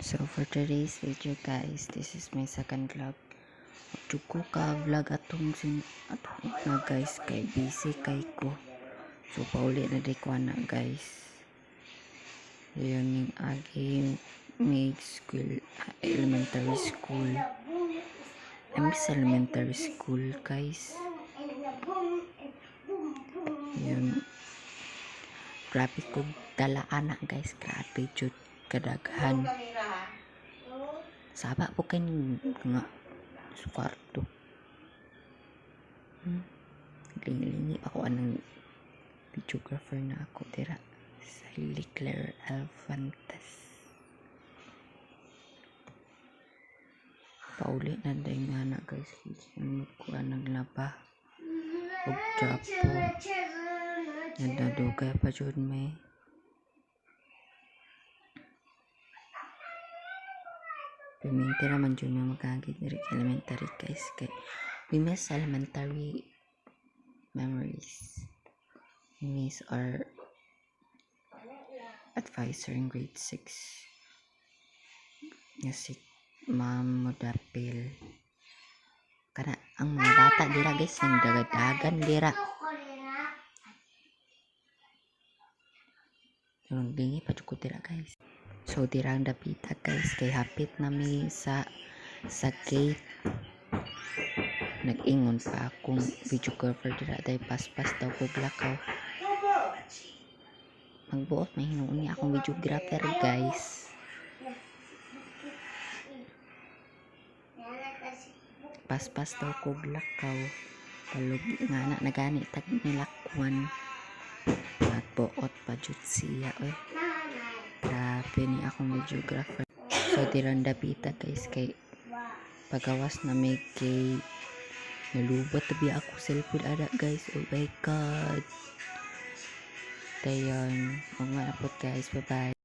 So for today's video guys, this is my second vlog. Ko ka vlog atong na guys kay busy kay ko. So pauli na di ko na guys. Yun yung agi may school, elementary school. Elementary school guys. Yun. Grabe ko dala anak guys, grabe jud kadaghan. Saba po kayo nga sa kwarto. Lingi-lingi ako anang videographer na ako tira sa Claire Alfantes. Pauli na dahil nga na guys. Sinunod ko anang laba. Huwag japo. Nadadugay pa dyan may. Piminti naman dyan yung magkagig na elementary guys. We miss elementary memories. We miss our advisor in grade 6. Nga si Ma'am Modapil. Kana ang mga bata dira guys, ang dagadagan dira. Yung dingi pa ko dira guys. So dirang dapita guys, kay hapit nami sa gate. Nag-ingon pa akong videographer dira dahil paspas daw ko blakaw. Magbuot may hinuon niya akong videographer guys. Paspas daw ko blakaw. Palug nga na nagani tag nilakwan. At buot pa jud siya oy. Grabe ni akong videographer. So dirang dapita guys kay pagawas na may kay nalubat tabi ako cellphone ada guys. Oh my god. Dayon, mga na po guys, bye bye.